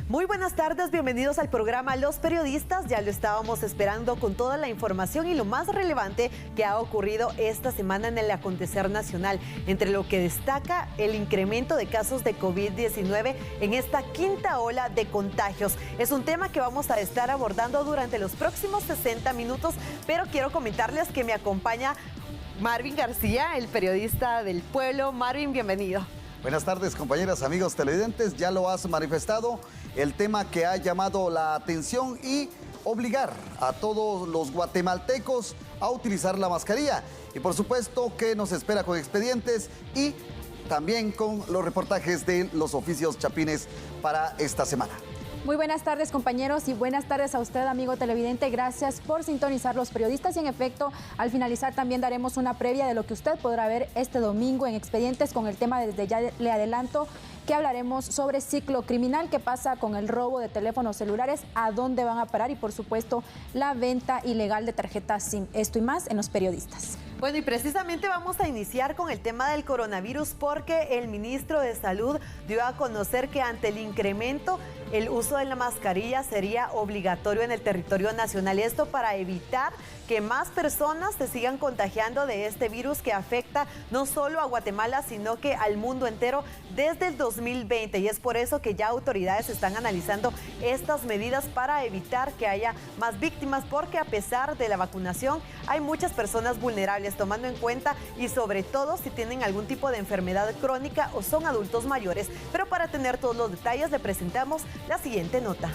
Muy buenas tardes, bienvenidos al programa Los Periodistas. Ya lo estábamos esperando con toda la información y lo más relevante que ha ocurrido esta semana en el acontecer nacional, entre lo que destaca el incremento de casos de COVID-19 en esta quinta ola de contagios. Es un tema que vamos a estar abordando durante los próximos 60 minutos, pero quiero comentarles que me acompaña Marvin García, el periodista del pueblo. Marvin, bienvenido. Buenas tardes, compañeras, amigos televidentes. Ya lo has manifestado, el tema que ha llamado la atención y obligar a todos los guatemaltecos a utilizar la mascarilla. Y por supuesto que nos espera con expedientes y también con los reportajes de los oficios chapines para esta semana. Muy buenas tardes, compañeros, y buenas tardes a usted, amigo televidente. Gracias por sintonizar Los Periodistas y en efecto, al finalizar también daremos una previa de lo que usted podrá ver este domingo en Expedientes con el tema, desde ya le adelanto, que hablaremos sobre ciclo criminal, qué pasa con el robo de teléfonos celulares, a dónde van a parar y por supuesto la venta ilegal de tarjetas SIM. Esto y más en Los Periodistas. Bueno, y precisamente vamos a iniciar con el tema del coronavirus porque el ministro de Salud dio a conocer que ante el incremento el uso de la mascarilla sería obligatorio en el territorio nacional. Esto para evitar que más personas se sigan contagiando de este virus que afecta no solo a Guatemala, sino que al mundo entero desde el 2020. Y es por eso que ya autoridades están analizando estas medidas para evitar que haya más víctimas, porque a pesar de la vacunación hay muchas personas vulnerables, tomando en cuenta y sobre todo si tienen algún tipo de enfermedad crónica o son adultos mayores. Pero para tener todos los detalles le presentamos la siguiente nota.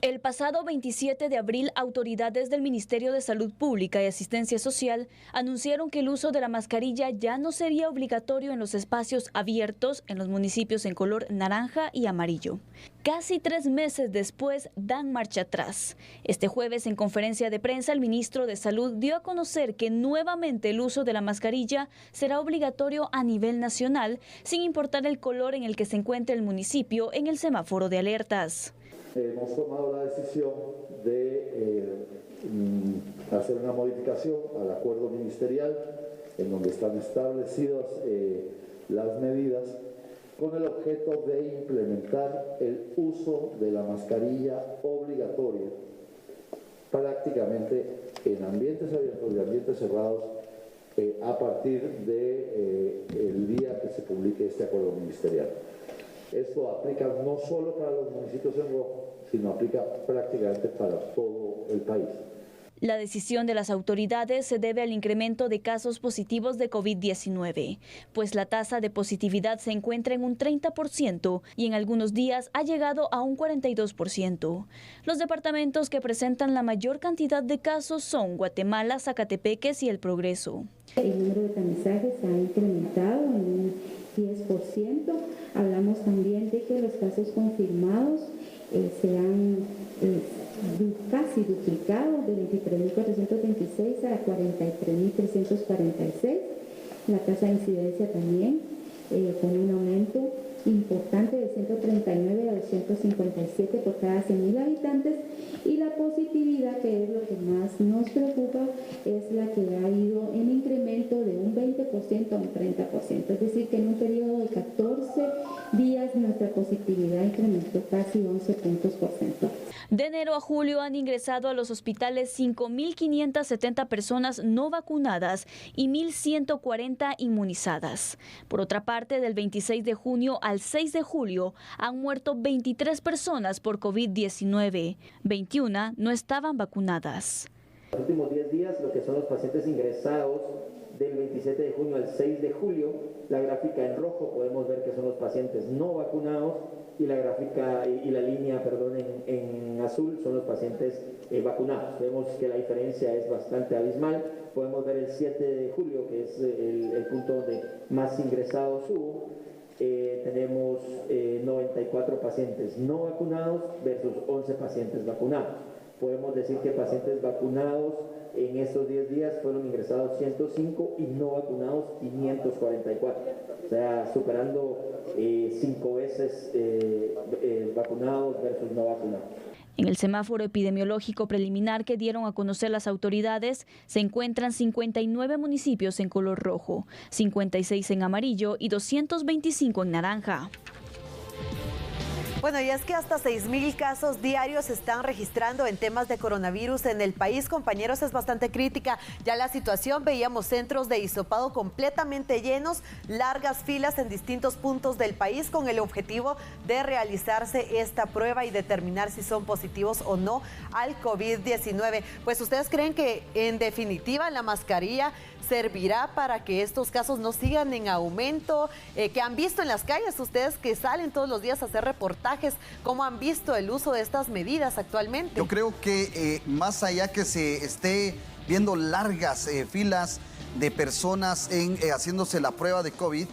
El pasado 27 de abril, autoridades del Ministerio de Salud Pública y Asistencia Social anunciaron que el uso de la mascarilla ya no sería obligatorio en los espacios abiertos en los municipios en color naranja y amarillo. Casi 3 meses después, dan marcha atrás. Este jueves, en conferencia de prensa, el ministro de Salud dio a conocer que nuevamente el uso de la mascarilla será obligatorio a nivel nacional, sin importar el color en el que se encuentre el municipio en el semáforo de alertas. Hemos tomado la decisión de hacer una modificación al acuerdo ministerial en donde están establecidas las medidas con el objeto de implementar el uso de la mascarilla obligatoria prácticamente en ambientes abiertos y ambientes cerrados a partir del día que se publique este acuerdo ministerial. Esto aplica no solo para los municipios en rojo, sino aplica prácticamente para todo el país. La decisión de las autoridades se debe al incremento de casos positivos de COVID-19, pues la tasa de positividad se encuentra en un 30% y en algunos días ha llegado a un 42%. Los departamentos que presentan la mayor cantidad de casos son Guatemala, Zacatepeques y El Progreso. El número de tamizajes se ha incrementado en un 10%. Hablamos también de que los casos confirmados se han casi duplicado, de 23.426 a 43.346. La tasa de incidencia también con un aumento importante de 139 a 257 por cada 100.000 habitantes, y la positividad, que es lo que más nos preocupa, es la que ha ido en incremento de un 20% a un 30%, es decir, que en un periodo de 14 días nuestra positividad incrementó casi 11 puntos porcentuales. De enero a julio han ingresado a los hospitales 5.570 personas no vacunadas y 1.140 inmunizadas. Por otra parte, del 26 de junio al 6 de julio han muerto 23 personas por COVID-19. 21 no estaban vacunadas. En los últimos 10 días, lo que son los pacientes ingresados del 27 de junio al 6 de julio. La gráfica en rojo podemos ver que son los pacientes no vacunados y la gráfica y la línea, perdón, en azul son los pacientes vacunados. Vemos que la diferencia es bastante abismal. Podemos ver el 7 de julio, que es el punto donde más ingresados hubo. Tenemos 94 pacientes no vacunados versus 11 pacientes vacunados. Podemos decir que pacientes vacunados en estos 10 días fueron ingresados 105 y no vacunados 544. O sea, superando 5 veces vacunados versus no vacunados. En el semáforo epidemiológico preliminar que dieron a conocer las autoridades, se encuentran 59 municipios en color rojo, 56 en amarillo y 225 en naranja. Bueno, y es que hasta 6.000 casos diarios se están registrando en temas de coronavirus en el país, compañeros, es bastante crítica ya la situación. Veíamos centros de hisopado completamente llenos, largas filas en distintos puntos del país con el objetivo de realizarse esta prueba y determinar si son positivos o no al COVID-19. Pues ustedes creen que en definitiva la mascarilla servirá para que estos casos no sigan en aumento, que han visto en las calles ustedes que salen todos los días a hacer reportajes, ¿cómo han visto el uso de estas medidas actualmente? Yo creo que más allá que se esté viendo largas filas de personas haciéndose la prueba de COVID,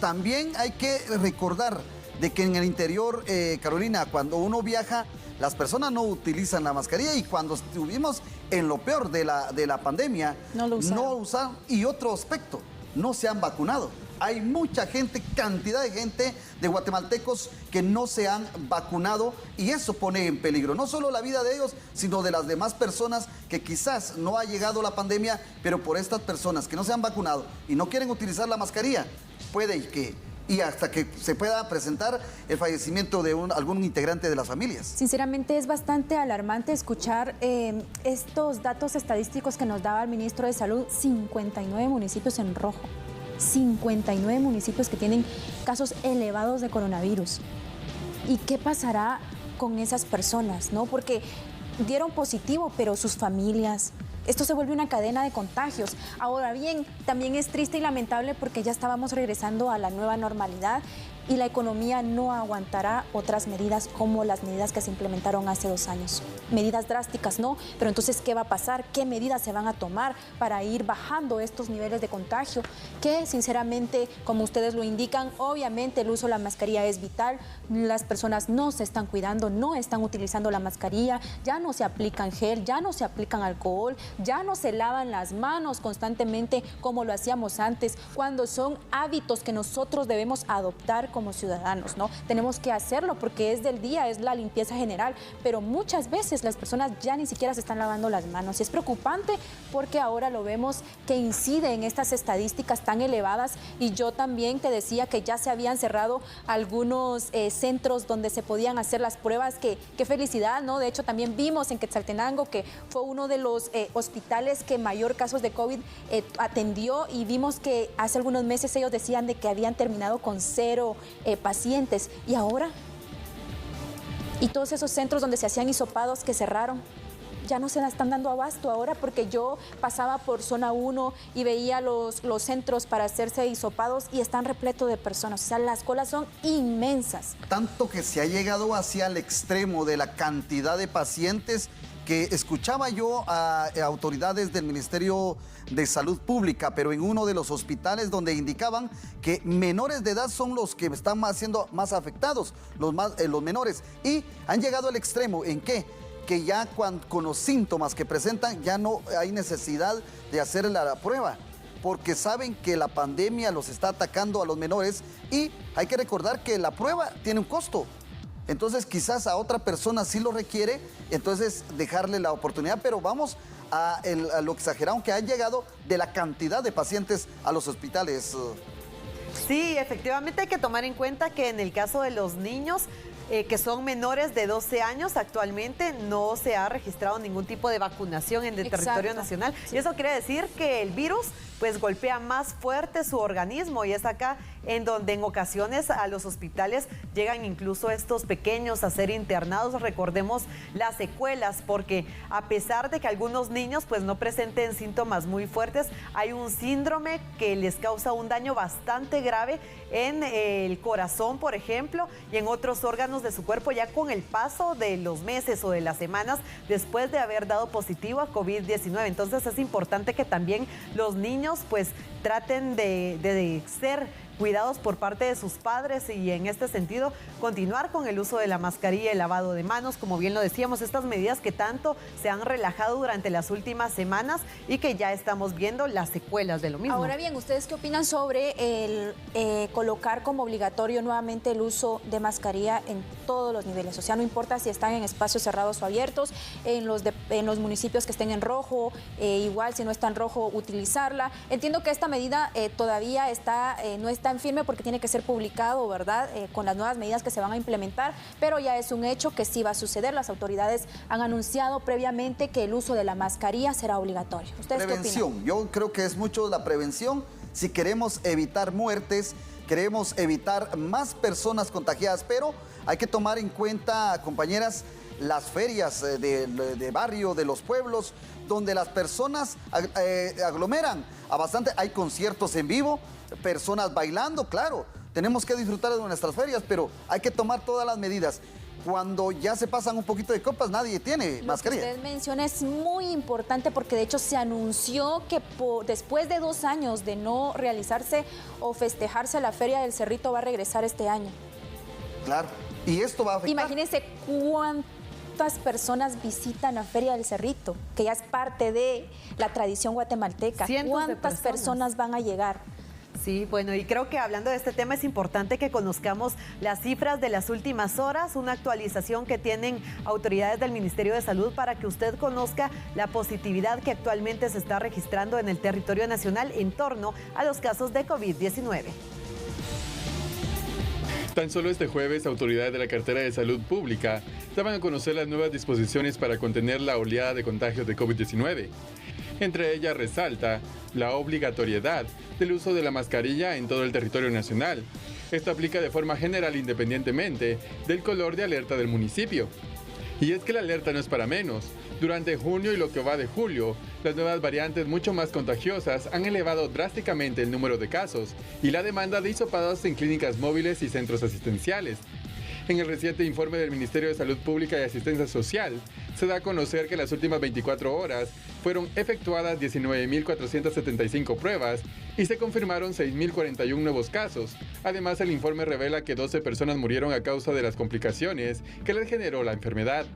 también hay que recordar de que en el interior, Carolina, cuando uno viaja, las personas no utilizan la mascarilla y cuando estuvimos en lo peor de la pandemia, no lo usaron. Y otro aspecto, no se han vacunado. Hay mucha gente, cantidad de gente de guatemaltecos que no se han vacunado y eso pone en peligro no solo la vida de ellos, sino de las demás personas que quizás no ha llegado la pandemia, pero por estas personas que no se han vacunado y no quieren utilizar la mascarilla, puede que... y hasta que se pueda presentar el fallecimiento de algún integrante de las familias. Sinceramente es bastante alarmante escuchar estos datos estadísticos que nos daba el ministro de Salud. 59 municipios en rojo, 59 municipios que tienen casos elevados de coronavirus. ¿Y qué pasará con esas personas, no? Porque dieron positivo, pero sus familias... Esto se vuelve una cadena de contagios. Ahora bien, también es triste y lamentable porque ya estábamos regresando a la nueva normalidad y la economía no aguantará otras medidas como las medidas que se implementaron hace 2 años. Medidas drásticas, ¿no? Pero entonces, ¿qué va a pasar? ¿Qué medidas se van a tomar para ir bajando estos niveles de contagio? Que, sinceramente, como ustedes lo indican, obviamente el uso de la mascarilla es vital. Las personas no se están cuidando, no están utilizando la mascarilla, ya no se aplican gel, ya no se aplican alcohol, ya no se lavan las manos constantemente como lo hacíamos antes, cuando son hábitos que nosotros debemos adoptar como ciudadanos, ¿no? Tenemos que hacerlo porque es del día, es la limpieza general, pero muchas veces las personas ya ni siquiera se están lavando las manos. Y es preocupante porque ahora lo vemos que incide en estas estadísticas tan elevadas. Y yo también te decía que ya se habían cerrado algunos centros donde se podían hacer las pruebas. Qué felicidad, ¿no? De hecho, también vimos en Quetzaltenango que fue uno de los hospitales que mayor casos de COVID atendió, y vimos que hace algunos meses ellos decían de que habían terminado con 0 pacientes. Y ahora, y todos esos centros donde se hacían hisopados que cerraron, ya no se están dando abasto ahora, porque yo pasaba por zona 1 y veía los centros para hacerse hisopados y están repletos de personas. O sea, las colas son inmensas. Tanto que se ha llegado hacia el extremo de la cantidad de pacientes que escuchaba yo a autoridades del Ministerio de Salud Pública, pero en uno de los hospitales donde indicaban que menores de edad son los que están siendo más afectados, los menores, y han llegado al extremo en que ya con los síntomas que presentan ya no hay necesidad de hacer la prueba, porque saben que la pandemia los está atacando a los menores, y hay que recordar que la prueba tiene un costo. Entonces quizás a otra persona sí lo requiere, entonces dejarle la oportunidad, pero vamos a lo exagerado que han llegado de la cantidad de pacientes a los hospitales. Sí, efectivamente hay que tomar en cuenta que en el caso de los niños que son menores de 12 años, actualmente no se ha registrado ningún tipo de vacunación en el territorio nacional. Sí. Y eso quiere decir que el virus pues golpea más fuerte su organismo, y es acá en donde en ocasiones a los hospitales llegan incluso estos pequeños a ser internados. Recordemos las secuelas, porque a pesar de que algunos niños pues no presenten síntomas muy fuertes, hay un síndrome que les causa un daño bastante grave en el corazón, por ejemplo, y en otros órganos de su cuerpo ya con el paso de los meses o de las semanas después de haber dado positivo a COVID-19. Entonces es importante que también los niños pues traten de ser cuidados por parte de sus padres y en este sentido continuar con el uso de la mascarilla, el lavado de manos, como bien lo decíamos, estas medidas que tanto se han relajado durante las últimas semanas y que ya estamos viendo las secuelas de lo mismo. Ahora bien, ¿ustedes qué opinan sobre el colocar como obligatorio nuevamente el uso de mascarilla en todos los niveles? O sea, no importa si están en espacios cerrados o abiertos, en los municipios que estén en rojo, igual si no está en rojo, utilizarla. Entiendo que esta medida todavía no está en firme porque tiene que ser publicado, ¿verdad? Con las nuevas medidas que se van a implementar, pero ya es un hecho que sí va a suceder. Las autoridades han anunciado previamente que el uso de la mascarilla será obligatorio. ¿Ustedes prevención, qué opinan? yo creo que es mucho la prevención. Si queremos evitar muertes, queremos evitar más personas contagiadas, pero hay que tomar en cuenta, compañeras, las ferias de barrio, de los pueblos, donde las personas aglomeran a bastante. Hay conciertos en vivo, personas bailando, claro. Tenemos que disfrutar de nuestras ferias, pero hay que tomar todas las medidas. Cuando ya se pasan un poquito de copas, nadie tiene mascarilla. Lo que usted menciona es muy importante porque de hecho se anunció que después de 2 años de no realizarse o festejarse la Feria del Cerrito va a regresar este año. Claro, y esto va a afectar. Imagínense cuántas personas visitan la Feria del Cerrito, que ya es parte de la tradición guatemalteca. ¿Cuántas personas van a llegar? Sí, bueno, y creo que hablando de este tema es importante que conozcamos las cifras de las últimas horas, una actualización que tienen autoridades del Ministerio de Salud para que usted conozca la positividad que actualmente se está registrando en el territorio nacional en torno a los casos de COVID-19. Tan solo este jueves, autoridades de la cartera de Salud Pública daban a conocer las nuevas disposiciones para contener la oleada de contagios de COVID-19. Entre ellas resalta la obligatoriedad del uso de la mascarilla en todo el territorio nacional. Esto aplica de forma general independientemente del color de alerta del municipio. Y es que la alerta no es para menos. Durante junio y lo que va de julio, las nuevas variantes mucho más contagiosas han elevado drásticamente el número de casos y la demanda de hisopados en clínicas móviles y centros asistenciales. En el reciente informe del Ministerio de Salud Pública y Asistencia Social, se da a conocer que en las últimas 24 horas fueron efectuadas 19.475 pruebas y se confirmaron 6.041 nuevos casos. Además, el informe revela que 12 personas murieron a causa de las complicaciones que les generó la enfermedad.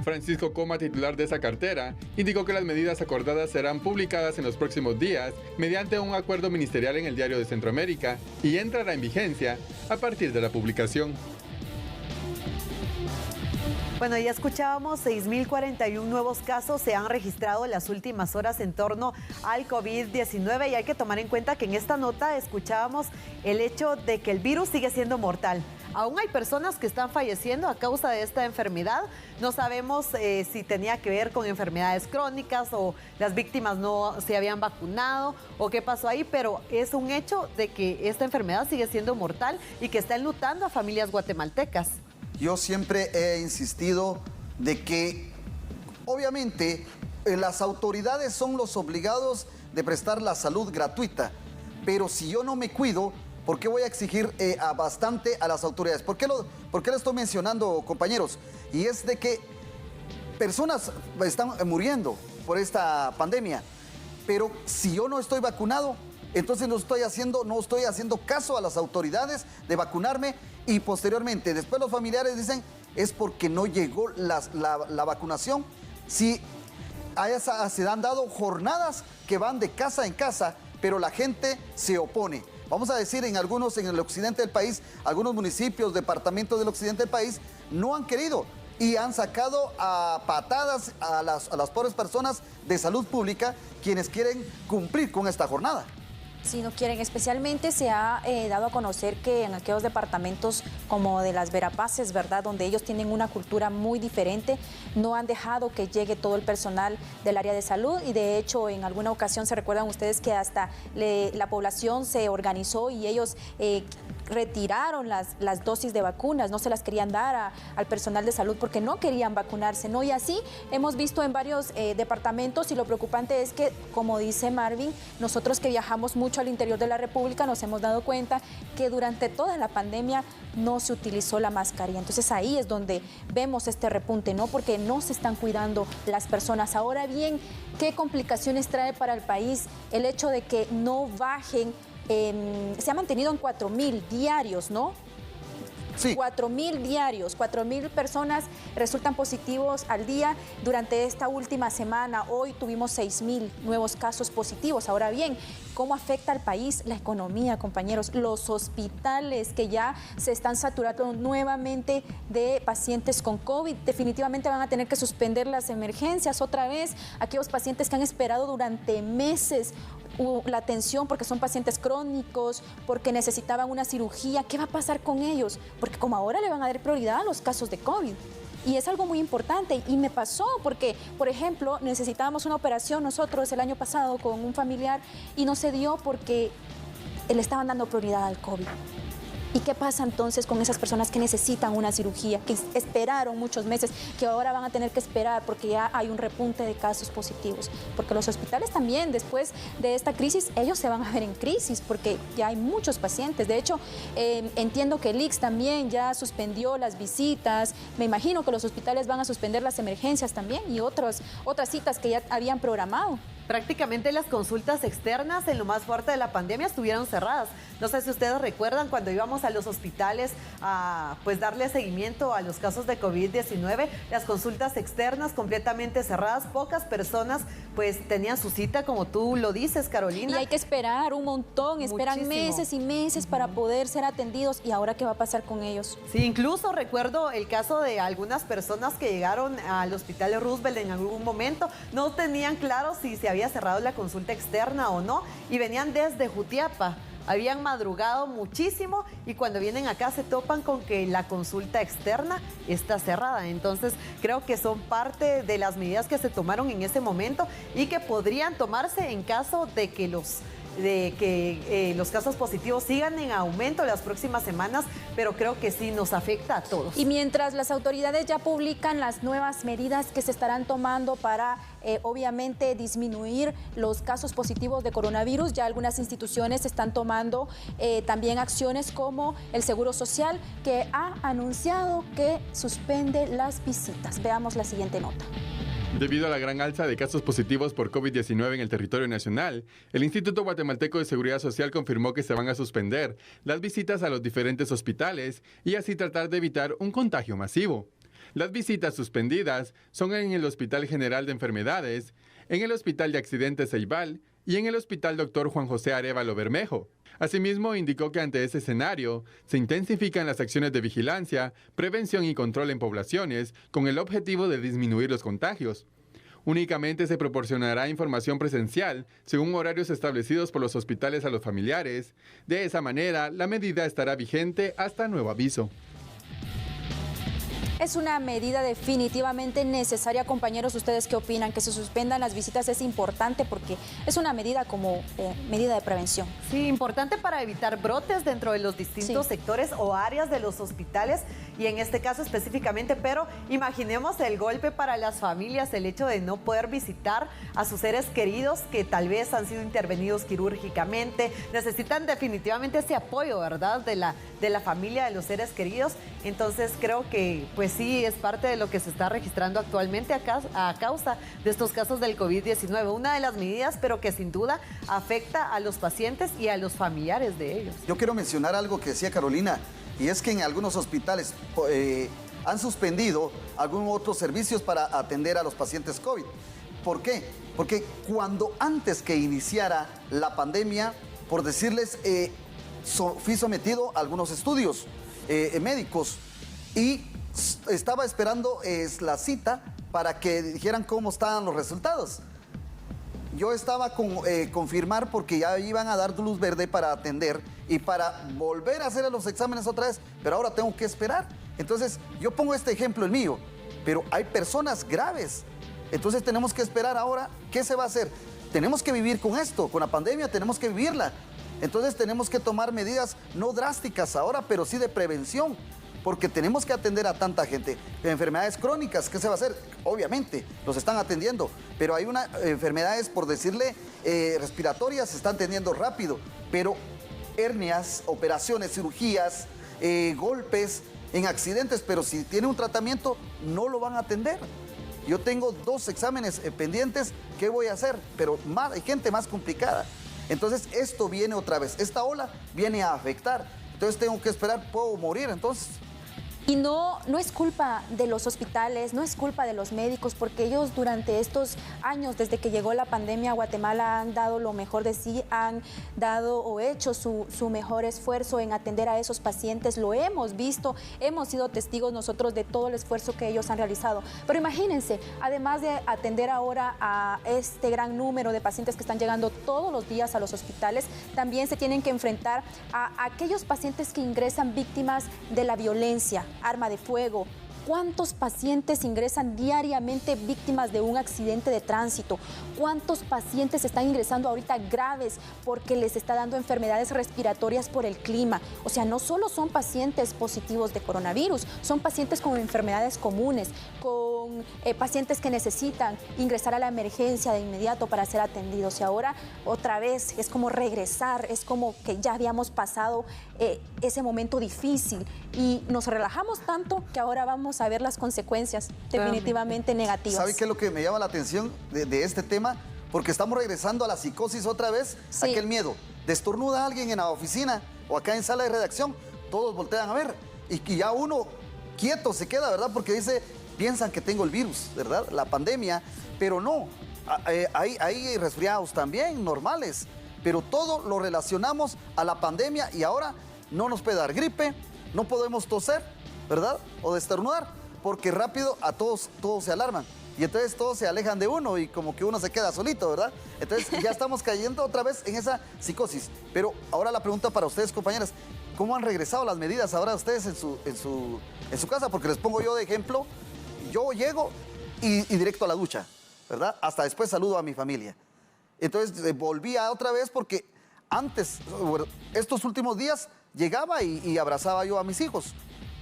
Francisco Coma, titular de esa cartera, indicó que las medidas acordadas serán publicadas en los próximos días mediante un acuerdo ministerial en el Diario de Centroamérica y entrará en vigencia a partir de la publicación. Bueno, ya escuchábamos, 6.041 nuevos casos se han registrado en las últimas horas en torno al COVID-19 y hay que tomar en cuenta que en esta nota escuchábamos el hecho de que el virus sigue siendo mortal. Aún hay personas que están falleciendo a causa de esta enfermedad. No sabemos si tenía que ver con enfermedades crónicas o las víctimas no se habían vacunado o qué pasó ahí, pero es un hecho de que esta enfermedad sigue siendo mortal y que está enlutando a familias guatemaltecas. Yo siempre he insistido de que, obviamente, las autoridades son los obligados de prestar la salud gratuita, pero si yo no me cuido, ¿por qué voy a exigir bastante a las autoridades? ¿Por qué lo estoy mencionando, compañeros? Y es de que personas están muriendo por esta pandemia, pero si yo no estoy vacunado, entonces no estoy haciendo caso a las autoridades de vacunarme y posteriormente, después los familiares dicen, es porque no llegó la vacunación. Si se han dado jornadas que van de casa en casa, pero la gente se opone. Vamos a decir, en el occidente del país, algunos municipios, departamentos del occidente del país, no han querido y han sacado a patadas a las pobres personas de salud pública quienes quieren cumplir con esta jornada. Si no quieren, especialmente se ha dado a conocer que en aquellos departamentos como de las Verapaces, ¿verdad?, donde ellos tienen una cultura muy diferente, no han dejado que llegue todo el personal del área de salud y de hecho en alguna ocasión se recuerdan ustedes que hasta la población se organizó y ellos retiraron las dosis de vacunas, no se las querían dar al personal de salud porque no querían vacunarse, ¿no? Y así hemos visto en varios departamentos y lo preocupante es que, como dice Marvin, nosotros que viajamos mucho al interior de la República nos hemos dado cuenta que durante toda la pandemia no se utilizó la mascarilla. Entonces ahí es donde vemos este repunte, ¿no? Porque no se están cuidando las personas. Ahora bien, ¿qué complicaciones trae para el país el hecho de que no bajen? Se ha mantenido en 4.000 diarios, ¿no? Sí. 4.000 diarios, 4.000 personas resultan positivos al día durante esta última semana. Hoy tuvimos 6.000 nuevos casos positivos. Ahora bien, ¿cómo afecta al país? La economía, compañeros. Los hospitales que ya se están saturando nuevamente de pacientes con COVID, definitivamente van a tener que suspender las emergencias otra vez. Aquellos pacientes que han esperado durante meses la atención porque son pacientes crónicos, porque necesitaban una cirugía, ¿qué va a pasar con ellos? Porque como ahora le van a dar prioridad a los casos de COVID. Y es algo muy importante y me pasó porque, por ejemplo, necesitábamos una operación nosotros el año pasado con un familiar y no se dio porque le estaban dando prioridad al COVID. ¿Y qué pasa entonces con esas personas que necesitan una cirugía, que esperaron muchos meses, que ahora van a tener que esperar porque ya hay un repunte de casos positivos? Porque los hospitales también, después de esta crisis, ellos se van a ver en crisis porque ya hay muchos pacientes. De hecho, entiendo que el ICS también ya suspendió las visitas. Me imagino que los hospitales van a suspender las emergencias también y otras citas que ya habían programado. Prácticamente las consultas externas en lo más fuerte de la pandemia estuvieron cerradas. No sé si ustedes recuerdan cuando íbamos a los hospitales a pues darle seguimiento a los casos de COVID-19, las consultas externas completamente cerradas, pocas personas pues tenían su cita como tú lo dices, Carolina. Y hay que esperar un montón, esperan meses y meses para poder ser atendidos. ¿Y ahora qué va a pasar con ellos? Sí, incluso recuerdo el caso de algunas personas que llegaron al hospital Roosevelt en algún momento, no tenían claro si se había cerrado la consulta externa o no y venían desde Jutiapa. Habían madrugado muchísimo y cuando vienen acá se topan con que la consulta externa está cerrada. Entonces creo que son parte de las medidas que se tomaron en ese momento y que podrían tomarse en caso de que los casos positivos sigan en aumento las próximas semanas, pero creo que sí nos afecta a todos. Y mientras las autoridades ya publican las nuevas medidas que se estarán tomando para obviamente disminuir los casos positivos de coronavirus, ya algunas instituciones están tomando también acciones como el Seguro Social, que ha anunciado que suspende las visitas. Veamos la siguiente nota. Debido a la gran alza de casos positivos por COVID-19 en el territorio nacional, el Instituto Guatemalteco de Seguridad Social confirmó que se van a suspender las visitas a los diferentes hospitales y así tratar de evitar un contagio masivo. Las visitas suspendidas son en el Hospital General de Enfermedades, en el Hospital de Accidentes Ceibal y en el Hospital Dr. Juan José Arévalo Bermejo. Asimismo, indicó que ante ese escenario se intensifican las acciones de vigilancia, prevención y control en poblaciones con el objetivo de disminuir los contagios. Únicamente se proporcionará información presencial según horarios establecidos por los hospitales a los familiares. De esa manera, la medida estará vigente hasta nuevo aviso. Es una medida definitivamente necesaria, compañeros. ¿Ustedes qué opinan? Que se suspendan las visitas es importante porque es una medida como medida de prevención. Sí, importante para evitar brotes dentro de los distintos sectores o áreas de los hospitales y en este caso específicamente, pero imaginemos el golpe para las familias, el hecho de no poder visitar a sus seres queridos que tal vez han sido intervenidos quirúrgicamente, necesitan definitivamente ese apoyo, ¿verdad? De la familia, de los seres queridos. Entonces creo que pues sí es parte de lo que se está registrando actualmente a causa de estos casos del COVID-19. Una de las medidas, pero que sin duda afecta a los pacientes y a los familiares de ellos. Yo quiero mencionar algo que decía Carolina, y es que en algunos hospitales han suspendido algunos otros servicios para atender a los pacientes COVID. ¿Por qué? Porque cuando antes que iniciara la pandemia, por decirles, fui sometido a algunos estudios médicos y estaba esperando la cita para que dijeran cómo estaban los resultados. yo estaba con confirmar porque ya iban a dar luz verde para atender y para volver a hacer los exámenes otra vez, pero ahora tengo que esperar. Entonces, yo pongo este ejemplo, el mío, pero hay personas graves. Entonces tenemos que esperar ahora. ¿Qué se va a hacer? Tenemos que vivir con esto, con la pandemia, tenemos que vivirla. Entonces tenemos que tomar medidas no drásticas ahora, pero sí de prevención, porque tenemos que atender a tanta gente. Enfermedades crónicas, ¿qué se va a hacer? Obviamente, los están atendiendo, pero hay enfermedades, por decirle, respiratorias, se están atendiendo rápido, pero hernias, operaciones, cirugías, golpes en accidentes, pero si tiene un tratamiento, no lo van a atender. Yo tengo 2 exámenes pendientes, ¿qué voy a hacer? Pero hay gente más complicada. Entonces, esto viene otra vez, esta ola viene a afectar. Entonces, tengo que esperar, puedo morir, entonces. Y no es culpa de los hospitales, no es culpa de los médicos, porque ellos durante estos años, desde que llegó la pandemia a Guatemala, han dado lo mejor de sí, han dado o hecho su mejor esfuerzo en atender a esos pacientes. Lo hemos visto, hemos sido testigos nosotros de todo el esfuerzo que ellos han realizado. Pero imagínense, además de atender ahora a este gran número de pacientes que están llegando todos los días a los hospitales, también se tienen que enfrentar a aquellos pacientes que ingresan víctimas de la violencia, arma de fuego. ¿Cuántos pacientes ingresan diariamente víctimas de un accidente de tránsito? ¿Cuántos pacientes están ingresando ahorita graves porque les está dando enfermedades respiratorias por el clima? O sea, no solo son pacientes positivos de coronavirus, son pacientes con enfermedades comunes, con pacientes que necesitan ingresar a la emergencia de inmediato para ser atendidos. Y ahora otra vez es como regresar, es como que ya habíamos pasado ese momento difícil y nos relajamos tanto que ahora vamos a ver las consecuencias definitivamente negativas. ¿Sabe qué es lo que me llama la atención de este tema? Porque estamos regresando a la psicosis otra vez, sí. Aquel miedo. Destornuda a alguien en la oficina o acá en sala de redacción, todos voltean a ver y ya uno quieto se queda, ¿verdad? Porque piensan que tengo el virus, ¿verdad? La pandemia, pero no. Hay resfriados también normales, pero todo lo relacionamos a la pandemia y ahora no nos puede dar gripe, no podemos toser, ¿verdad? O destornudar, porque rápido a todos se alarman. Y entonces todos se alejan de uno y como que uno se queda solito, ¿verdad? Entonces ya estamos cayendo otra vez en esa psicosis. Pero ahora la pregunta para ustedes, compañeras, ¿cómo han regresado las medidas ahora ustedes en su casa? Porque les pongo yo de ejemplo, yo llego y directo a la ducha, ¿verdad? Hasta después saludo a mi familia. Entonces volví otra vez porque antes, estos últimos días, llegaba y abrazaba yo a mis hijos,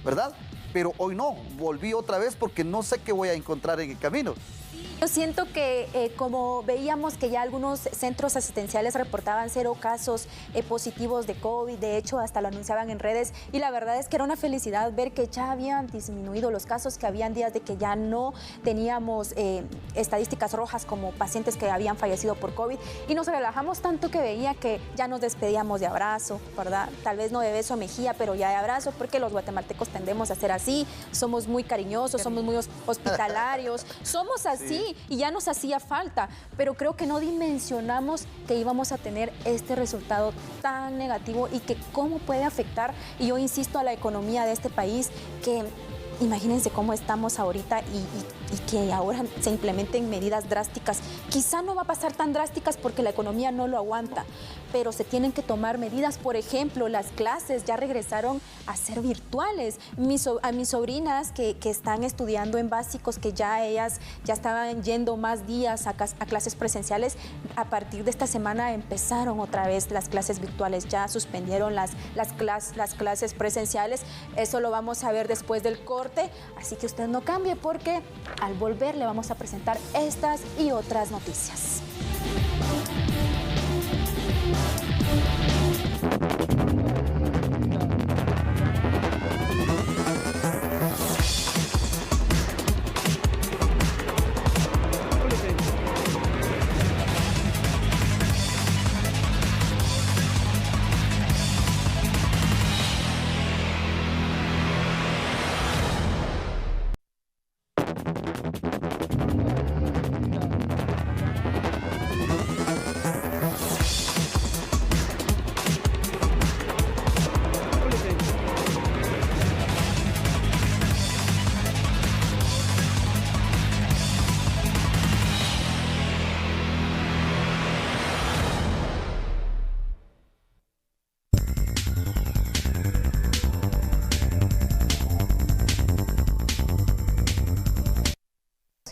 ¿verdad? Pero hoy no, volví otra vez porque no sé qué voy a encontrar en el camino. Yo siento que como veíamos que ya algunos centros asistenciales reportaban 0 casos positivos de COVID, de hecho hasta lo anunciaban en redes, y la verdad es que era una felicidad ver que ya habían disminuido los casos, que habían días de que ya no teníamos estadísticas rojas como pacientes que habían fallecido por COVID, y nos relajamos tanto que veía que ya nos despedíamos de abrazo, ¿verdad? Tal vez no de beso a mejilla, pero ya de abrazo, porque los guatemaltecos tendemos a ser así, somos muy cariñosos, somos muy hospitalarios, somos así. Sí. Y ya nos hacía falta, pero creo que no dimensionamos que íbamos a tener este resultado tan negativo y que cómo puede afectar, y yo insisto, a la economía de este país, que imagínense cómo estamos ahorita y que ahora se implementen medidas drásticas. Quizá no va a pasar tan drásticas porque la economía no lo aguanta, pero se tienen que tomar medidas. Por ejemplo, las clases ya regresaron a ser virtuales. A mis sobrinas que están estudiando en básicos, que ya ellas ya estaban yendo más días a clases presenciales, a partir de esta semana empezaron otra vez las clases virtuales. Ya suspendieron las clases presenciales. Eso lo vamos a ver después del corte. Así que usted no cambie, porque al volver le vamos a presentar estas y otras noticias.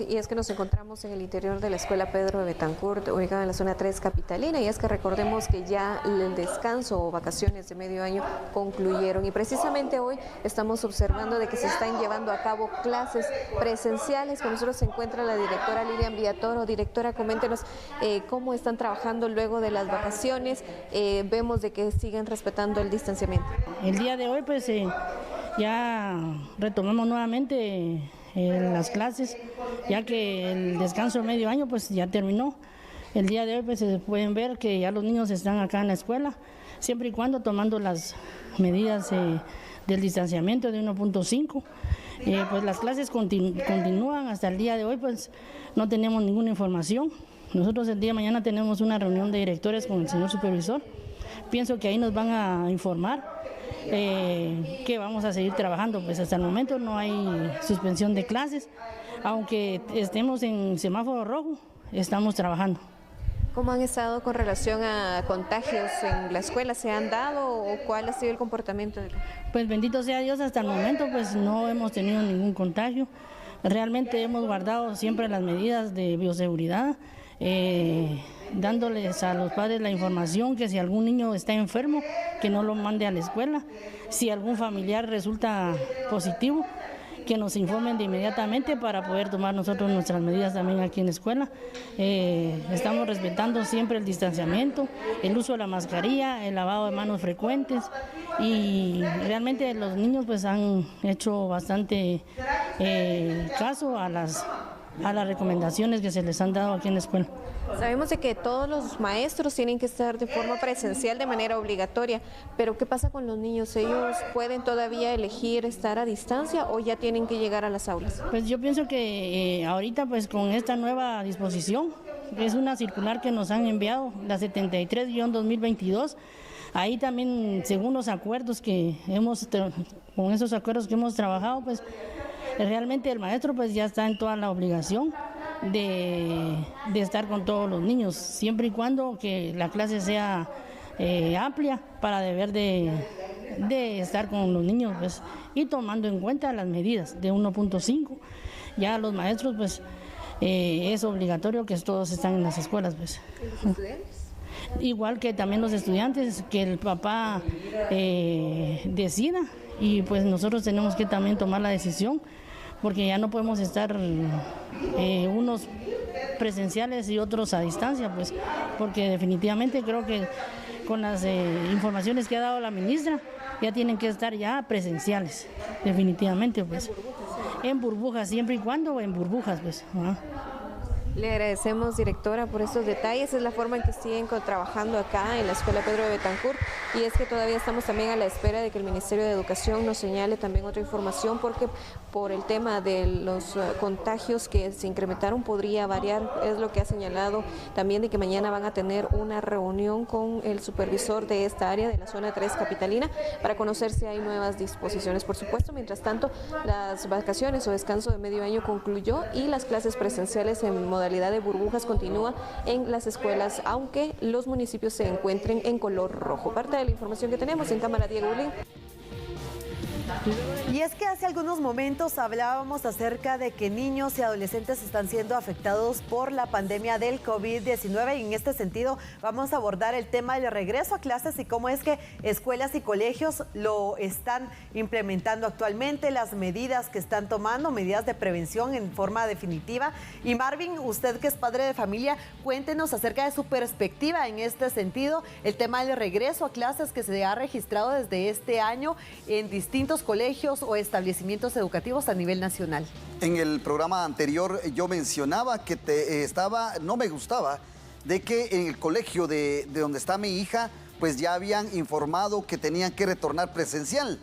y es que nos encontramos en el interior de la Escuela Pedro de Betancourt, ubicada en la zona 3 capitalina, y es que recordemos que ya el descanso o vacaciones de medio año concluyeron y precisamente hoy estamos observando de que se están llevando a cabo clases presenciales. Con nosotros se encuentra la directora Lilian Villatoro. Directora, coméntenos cómo están trabajando luego de las vacaciones. Vemos de que siguen respetando el distanciamiento. El día de hoy pues ya retomamos nuevamente las clases, ya que el descanso de medio año pues ya terminó. El día de hoy pues se pueden ver que ya los niños están acá en la escuela, siempre y cuando tomando las medidas del distanciamiento de 1.5. Pues las clases continúan hasta el día de hoy, pues no tenemos ninguna información. Nosotros el día de mañana tenemos una reunión de directores con el señor supervisor. Pienso que ahí nos van a informar que vamos a seguir trabajando. Pues hasta el momento no hay suspensión de clases, aunque estemos en semáforo rojo, estamos trabajando. ¿Cómo han estado con relación a contagios en la escuela? ¿Se han dado o cuál ha sido el comportamiento? Pues bendito sea Dios, hasta el momento pues no hemos tenido ningún contagio. Realmente hemos guardado siempre las medidas de bioseguridad, dándoles a los padres la información que si algún niño está enfermo, que no lo mande a la escuela. Si algún familiar resulta positivo, que nos informen de inmediatamente para poder tomar nosotros nuestras medidas también aquí en la escuela. Estamos respetando siempre el distanciamiento, el uso de la mascarilla, el lavado de manos frecuentes, y realmente los niños pues han hecho bastante caso a las recomendaciones que se les han dado aquí en la escuela. Sabemos de que todos los maestros tienen que estar de forma presencial de manera obligatoria, pero ¿qué pasa con los niños? ¿Ellos pueden todavía elegir estar a distancia o ya tienen que llegar a las aulas? Pues yo pienso que ahorita pues con esta nueva disposición, es una circular que nos han enviado, la 73-2022, ahí también según los acuerdos que con esos acuerdos que hemos trabajado, pues realmente el maestro pues ya está en toda la obligación de estar con todos los niños, siempre y cuando que la clase sea amplia para deber de estar con los niños pues, y tomando en cuenta las medidas de 1.5. Ya los maestros pues es obligatorio que todos están en las escuelas pues. ¿Los estudiantes? Igual que también los estudiantes, que el papá decida, y pues nosotros tenemos que también tomar la decisión, porque ya no podemos estar unos presenciales y otros a distancia, pues, porque definitivamente creo que con las informaciones que ha dado la ministra, ya tienen que estar ya presenciales, definitivamente, pues. En burbujas, siempre y cuando en burbujas, pues. Le agradecemos, directora, por estos detalles. Es la forma en que siguen trabajando acá en la Escuela Pedro de Betancourt, y es que todavía estamos también a la espera de que el Ministerio de Educación nos señale también otra información, porque por el tema de los contagios que se incrementaron podría variar. Es lo que ha señalado también, de que mañana van a tener una reunión con el supervisor de esta área de la zona 3 capitalina para conocer si hay nuevas disposiciones. Por supuesto, mientras tanto, las vacaciones o descanso de medio año concluyó y las clases presenciales en modalidad de burbujas continúa en las escuelas, aunque los municipios se encuentren en color rojo. Parte de la información que tenemos en cámara, Diego Ulín. Y es que hace algunos momentos hablábamos acerca de que niños y adolescentes están siendo afectados por la pandemia del COVID-19, y en este sentido vamos a abordar el tema del regreso a clases y cómo es que escuelas y colegios lo están implementando actualmente, las medidas que están tomando, medidas de prevención en forma definitiva. Y Marvin, usted que es padre de familia, cuéntenos acerca de su perspectiva en este sentido, el tema del regreso a clases que se ha registrado desde este año en distintos colegios o establecimientos educativos a nivel nacional. En el programa anterior yo mencionaba que no me gustaba de que en el colegio de donde está mi hija, pues ya habían informado que tenían que retornar presencial.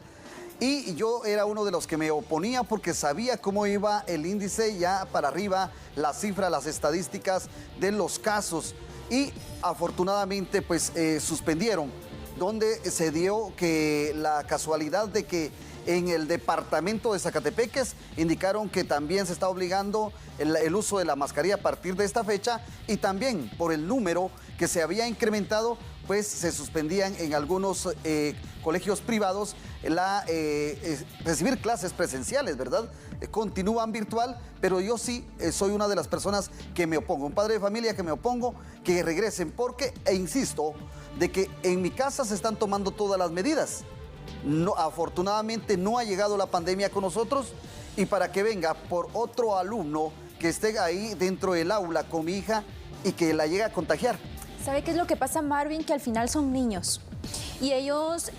Y yo era uno de los que me oponía porque sabía cómo iba el índice ya para arriba, la cifra, las estadísticas de los casos. Y afortunadamente pues suspendieron, donde se dio que la casualidad de que en el departamento de Zacatepeques indicaron que también se está obligando el uso de la mascarilla a partir de esta fecha, y también por el número que se había incrementado, pues se suspendían en algunos colegios privados recibir clases presenciales, ¿verdad? continúan virtual, pero yo sí soy una de las personas que me opongo, un padre de familia que me opongo que regresen, porque, insisto, de que en mi casa se están tomando todas las medidas. No, afortunadamente no ha llegado la pandemia con nosotros, y para que venga por otro alumno que esté ahí dentro del aula con mi hija y que la llegue a contagiar. ¿Sabe qué es lo que pasa, Marvin? Que al final son niños y ellos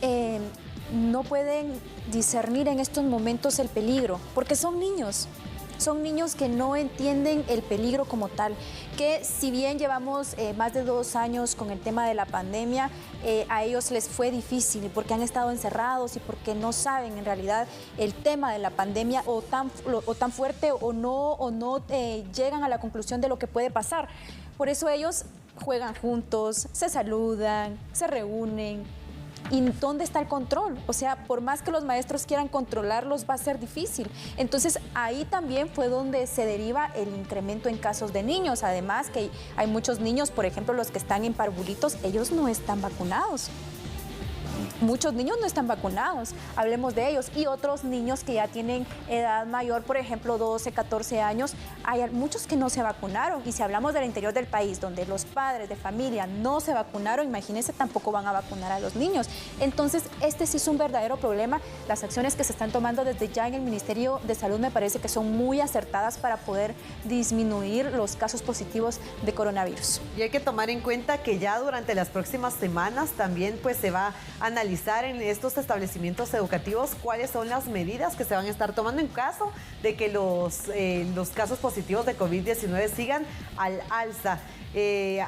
no pueden discernir en estos momentos el peligro, porque son niños. Son niños que no entienden el peligro como tal, que si bien llevamos más de 2 años con el tema de la pandemia, a ellos les fue difícil porque han estado encerrados y porque no saben en realidad el tema de la pandemia o tan fuerte o no llegan a la conclusión de lo que puede pasar. Por eso ellos juegan juntos, se saludan, se reúnen. ¿Y dónde está el control? O sea, por más que los maestros quieran controlarlos, va a ser difícil. Entonces, ahí también fue donde se deriva el incremento en casos de niños. Además, que hay muchos niños, por ejemplo, los que están en parvulitos, ellos no están vacunados. Muchos niños no están vacunados, hablemos de ellos, y otros niños que ya tienen edad mayor, por ejemplo 12, 14 años, hay muchos que no se vacunaron, y si hablamos del interior del país donde los padres de familia no se vacunaron, imagínense, tampoco van a vacunar a los niños. Entonces este sí es un verdadero problema. Las acciones que se están tomando desde ya en el Ministerio de Salud me parece que son muy acertadas para poder disminuir los casos positivos de coronavirus. Y hay que tomar en cuenta que ya durante las próximas semanas también pues se va a analizar en estos establecimientos educativos cuáles son las medidas que se van a estar tomando en caso de que los casos positivos de COVID-19 sigan al alza.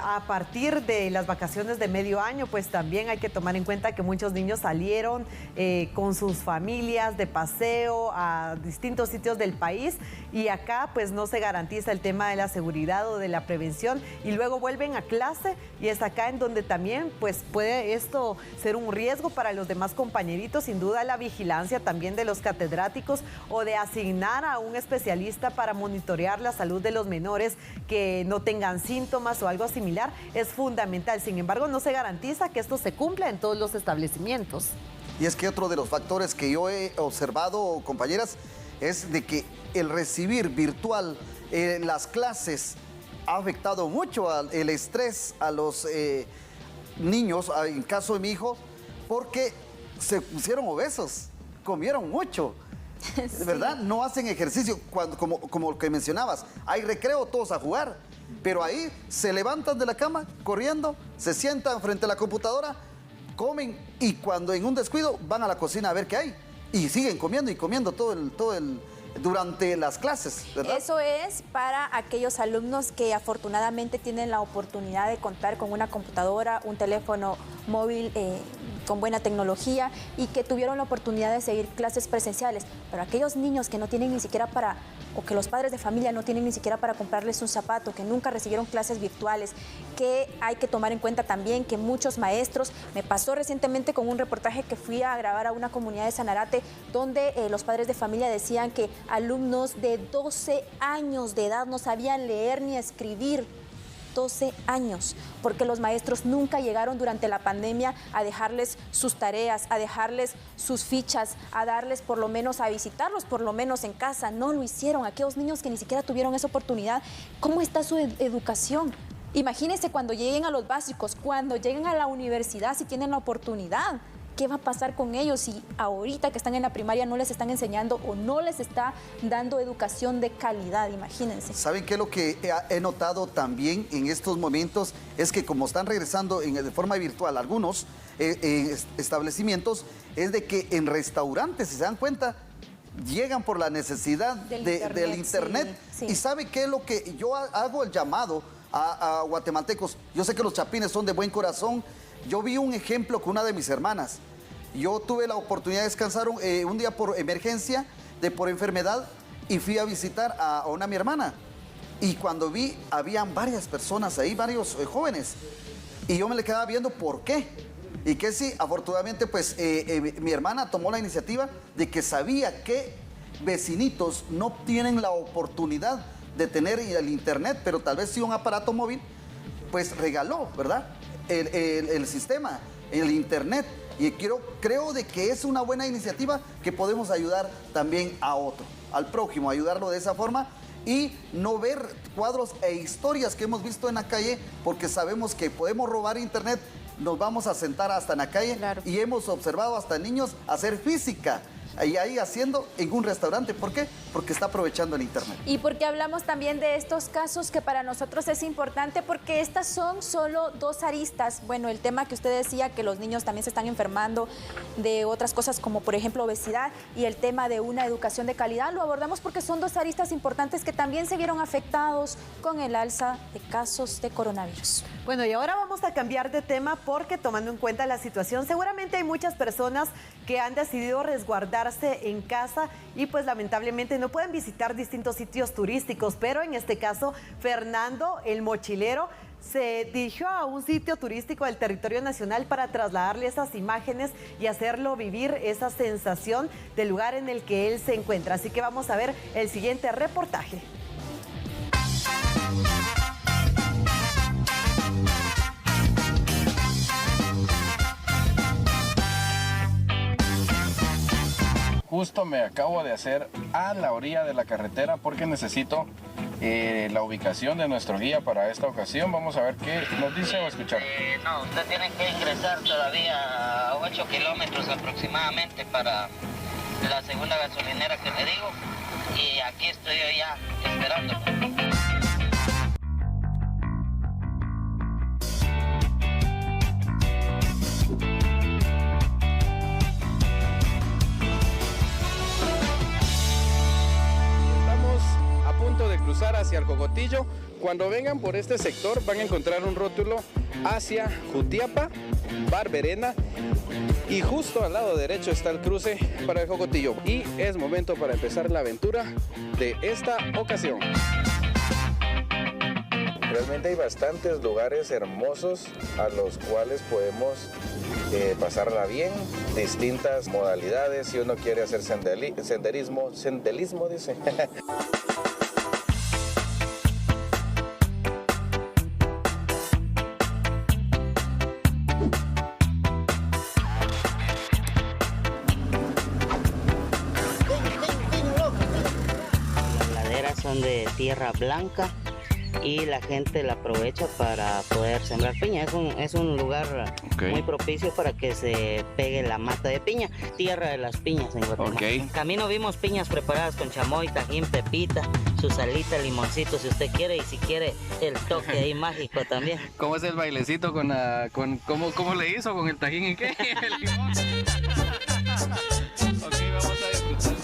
A partir de las vacaciones de medio año, pues también hay que tomar en cuenta que muchos niños salieron con sus familias de paseo a distintos sitios del país, y acá pues no se garantiza el tema de la seguridad o de la prevención, y luego vuelven a clase, y es acá en donde también pues puede esto ser un riesgo para los demás compañeritos. Sin duda la vigilancia también de los catedráticos o de asignar a un especialista para monitorear la salud de los menores que no tengan síntomas o algo similar es fundamental. Sin embargo, no se garantiza que esto se cumpla en todos los establecimientos. Y es que otro de los factores que yo he observado, compañeras, es de que el recibir virtual las clases ha afectado mucho el estrés a los niños, en caso de mi hijo, porque se pusieron obesos, comieron mucho. Sí. ¿Verdad? No hacen ejercicio, como lo que mencionabas, hay recreo, todos a jugar, pero ahí se levantan de la cama corriendo, se sientan frente a la computadora, comen, y cuando en un descuido van a la cocina a ver qué hay, y siguen comiendo y comiendo durante las clases, ¿verdad? Eso es para aquellos alumnos que afortunadamente tienen la oportunidad de contar con una computadora, un teléfono móvil con buena tecnología, y que tuvieron la oportunidad de seguir clases presenciales. Pero aquellos niños que no tienen ni siquiera o que los padres de familia no tienen ni siquiera para comprarles un zapato, que nunca recibieron clases virtuales, que hay que tomar en cuenta también que muchos maestros, me pasó recientemente con un reportaje que fui a grabar a una comunidad de Sanarate, donde los padres de familia decían que alumnos de 12 años de edad no sabían leer ni escribir. 12 años, porque los maestros nunca llegaron durante la pandemia a dejarles sus tareas, a dejarles sus fichas, a darles por lo menos, a visitarlos por lo menos en casa. No lo hicieron. Aquellos niños que ni siquiera tuvieron esa oportunidad, ¿cómo está su educación? Imagínense cuando lleguen a los básicos, cuando lleguen a la universidad, si tienen la oportunidad. ¿Qué va a pasar con ellos si ahorita que están en la primaria no les están enseñando o no les está dando educación de calidad? Imagínense. ¿Saben qué es lo que he notado también en estos momentos? Es que como están regresando de forma virtual algunos establecimientos, es de que en restaurantes, si se dan cuenta, llegan por la necesidad del internet. Sí. Y ¿sabe qué es lo que yo hago el llamado a guatemaltecos? Yo sé que los chapines son de buen corazón. Yo vi un ejemplo con una de mis hermanas. Yo tuve la oportunidad de descansar un día por emergencia, por enfermedad, y fui a visitar a mi hermana. Y cuando vi, habían varias personas ahí, varios jóvenes. Y yo me le quedaba viendo por qué. Y que sí, afortunadamente, pues mi hermana tomó la iniciativa de que sabía que vecinitos no tienen la oportunidad de tener el internet, pero tal vez sí un aparato móvil, pues regaló, ¿verdad? El sistema el internet. Y creo de que es una buena iniciativa que podemos ayudar también a otro, al prójimo, ayudarlo de esa forma y no ver cuadros e historias que hemos visto en la calle, porque sabemos que podemos robar internet, nos vamos a sentar hasta en la calle, claro. Y hemos observado hasta niños hacer física. Y ahí haciendo en un restaurante. ¿Por qué? Porque está aprovechando el internet. Y porque hablamos también de estos casos que para nosotros es importante, porque estas son solo dos aristas. Bueno, el tema que usted decía, que los niños también se están enfermando de otras cosas como por ejemplo obesidad, y el tema de una educación de calidad, lo abordamos porque son dos aristas importantes que también se vieron afectados con el alza de casos de coronavirus. Bueno, y ahora vamos a cambiar de tema porque tomando en cuenta la situación, seguramente hay muchas personas que han decidido resguardarse en casa y pues lamentablemente no pueden visitar distintos sitios turísticos, pero en este caso Fernando, el mochilero, se dirigió a un sitio turístico del territorio nacional para trasladarle esas imágenes y hacerlo vivir esa sensación del lugar en el que él se encuentra. Así que vamos a ver el siguiente reportaje. Justo me acabo de hacer a la orilla de la carretera porque necesito la ubicación de nuestro guía para esta ocasión. Vamos a ver qué nos dice o escuchar. No, usted tiene que ingresar todavía a 8 kilómetros aproximadamente para la segunda gasolinera que le digo. Y aquí estoy yo ya esperando. De cruzar hacia el Jocotillo. Cuando vengan por este sector van a encontrar un rótulo hacia Jutiapa, Barberena, y justo al lado derecho está el cruce para el Jocotillo. Y es momento para empezar la aventura de esta ocasión. Realmente hay bastantes lugares hermosos a los cuales podemos pasarla bien, distintas modalidades. Si uno quiere hacer senderismo dice. Son de tierra blanca y la gente la aprovecha para poder sembrar piña. Es un lugar muy propicio para que se pegue la mata de piña. Tierra de las piñas en Guatemala. En camino vimos piñas preparadas con chamoy, tajín, pepita, su salita, limoncito si usted quiere, y si quiere el toque ahí mágico también. ¿Cómo es el bailecito cómo le hizo con el tajín y qué? El limón. Ok, vamos a disfrutar.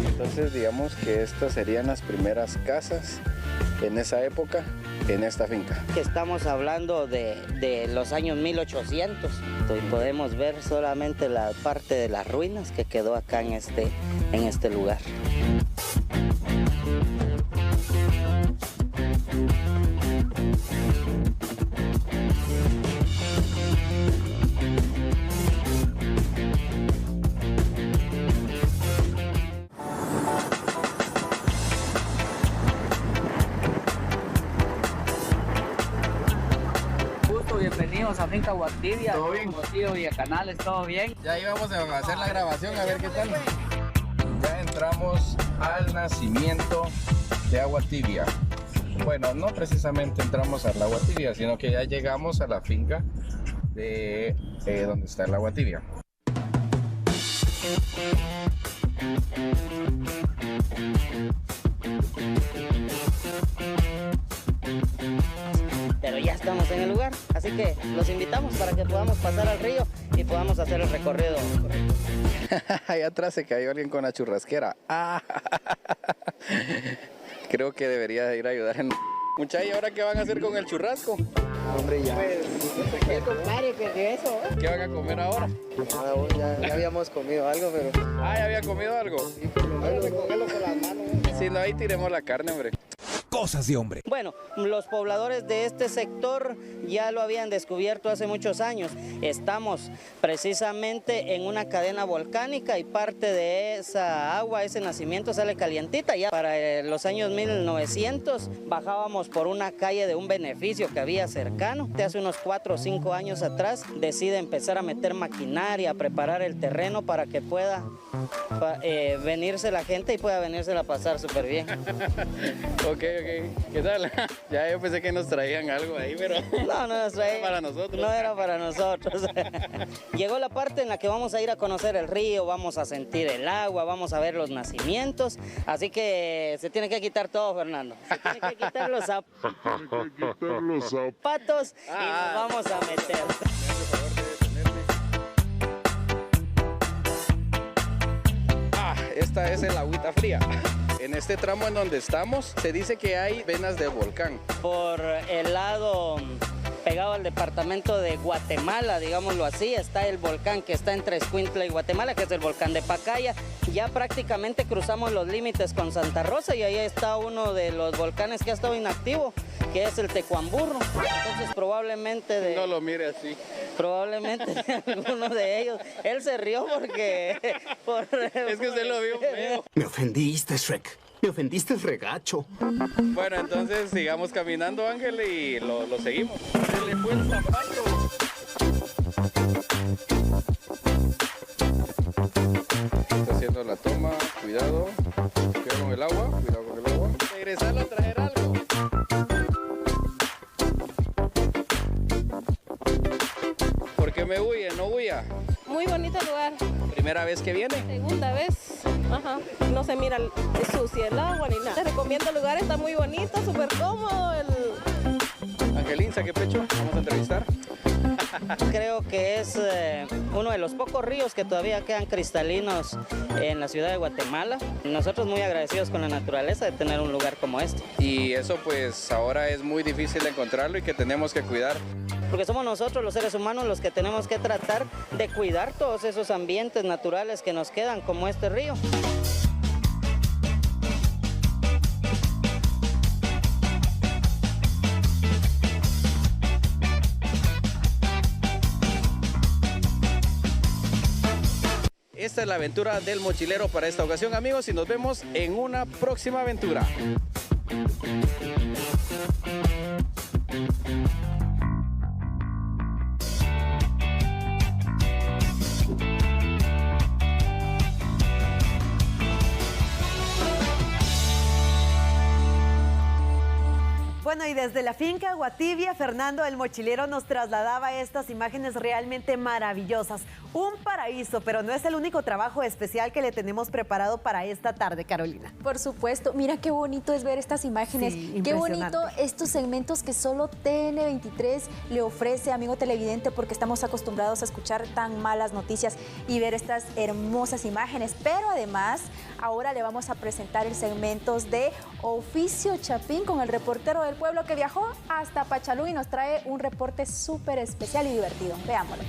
Entonces digamos que estas serían las primeras casas en esa época, en esta finca. Estamos hablando de los años 1800 y podemos ver solamente la parte de las ruinas que quedó acá en este lugar. Bienvenidos a Finca Guatibia. ¿Todo bien? Y a Canales, ¿todo bien? Ya íbamos a hacer la grabación, a ver qué tal. Ya entramos al nacimiento de Agua Tibia. Bueno, no precisamente entramos al Agua Tibia, sino que ya llegamos a la finca de donde está el Agua Tibia. Pero ya estamos en el lugar, así que los invitamos para que podamos pasar al río y podamos hacer el recorrido. Allá atrás se cayó alguien con la churrasquera. Creo que debería ir a ayudar en... Muchachos, ¿y ahora qué van a hacer con el churrasco? Hombre, ya. ¿Qué compadre? ¿Qué es eso? ¿Qué van a comer ahora? Ya habíamos comido algo, pero... ¿Ya había comido algo? Sí, pero no recogerlo con las manos. Si no, ahí tiremos la carne, hombre. cosas de hombre. Bueno, los pobladores de este sector ya lo habían descubierto hace muchos años. Estamos precisamente en una cadena volcánica y parte de esa agua, ese nacimiento sale calientita. Ya para los años 1900 bajábamos por una calle de un beneficio que había cercano. Hace unos 4 o 5 años atrás decide empezar a meter maquinaria, a preparar el terreno para que pueda venirse la gente y pueda venirse a pasar súper bien. Ok, ¿qué tal? Ya yo pensé que nos traían algo ahí, pero no nos traían. Para nosotros. No era para nosotros. Llegó la parte en la que vamos a ir a conocer el río, vamos a sentir el agua, vamos a ver los nacimientos, así que se tiene que quitar todo, Fernando. Se tiene que quitar los zapatos y nos vamos a meter. Esta es el agüita fría. En este tramo en donde estamos se dice que hay venas de volcán. Por el lado pegado al departamento de Guatemala, digámoslo así, está el volcán que está entre Escuintla y Guatemala, que es el volcán de Pacaya. Ya prácticamente cruzamos los límites con Santa Rosa y ahí está uno de los volcanes que ha estado inactivo, que es el Tecuamburro. Entonces probablemente no lo mire así. Probablemente alguno de ellos. Él se rió porque... es que usted lo vio feo. Me ofendiste, Shrek. Me ofendiste el regacho. Bueno, entonces sigamos caminando, Ángel, y lo seguimos. Se le fue el zapato. Está haciendo la toma. Cuidado. Cuidado con el agua. Cuidado con el agua. Regresarlo a traer algo. ¿Por qué me huye? ¿No huya? Muy bonito lugar. ¿Primera vez que viene? Segunda vez. Ajá. No se mira sucio el agua ni nada. Te recomiendo el lugar, está muy bonito, súper cómodo. Angelín, saque pecho, vamos a entrevistar. Creo que es uno de los pocos ríos que todavía quedan cristalinos en la ciudad de Guatemala. Nosotros muy agradecidos con la naturaleza de tener un lugar como este. Y eso pues ahora es muy difícil encontrarlo y que tenemos que cuidar. Porque somos nosotros los seres humanos los que tenemos que tratar de cuidar todos esos ambientes naturales que nos quedan como este río. Esta es la aventura del mochilero para esta ocasión, amigos, y nos vemos en una próxima aventura. Bueno, y desde la finca Guatibia, Fernando el Mochilero nos trasladaba estas imágenes realmente maravillosas. Un paraíso, pero no es el único trabajo especial que le tenemos preparado para esta tarde, Carolina. Por supuesto. Mira qué bonito es ver estas imágenes. Sí, qué bonito estos segmentos que solo TN23 le ofrece, amigo televidente, porque estamos acostumbrados a escuchar tan malas noticias y ver estas hermosas imágenes. Pero además, ahora le vamos a presentar el segmento de Oficio Chapín con el reportero del pueblo que viajó hasta Pachalún y nos trae un reporte súper especial y divertido. Veámoslo.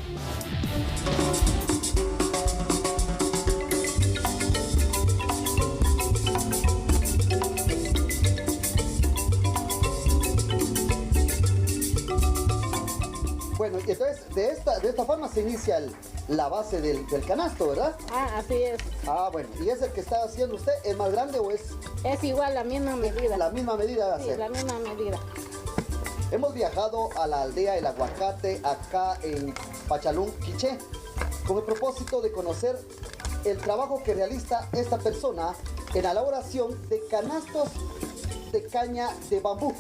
Bueno, y entonces de esta forma se inicia la base del canasto, ¿verdad? Ah, así es. Ah, bueno. ¿Y es el que está haciendo usted? ¿Es más grande o es...? Es igual, la misma medida. La misma medida de hacer. Sí, la misma medida. Hemos viajado a la aldea El Aguacate, acá en Pachalún, Quiché, con el propósito de conocer el trabajo que realiza esta persona en la elaboración de canastos de caña de bambú.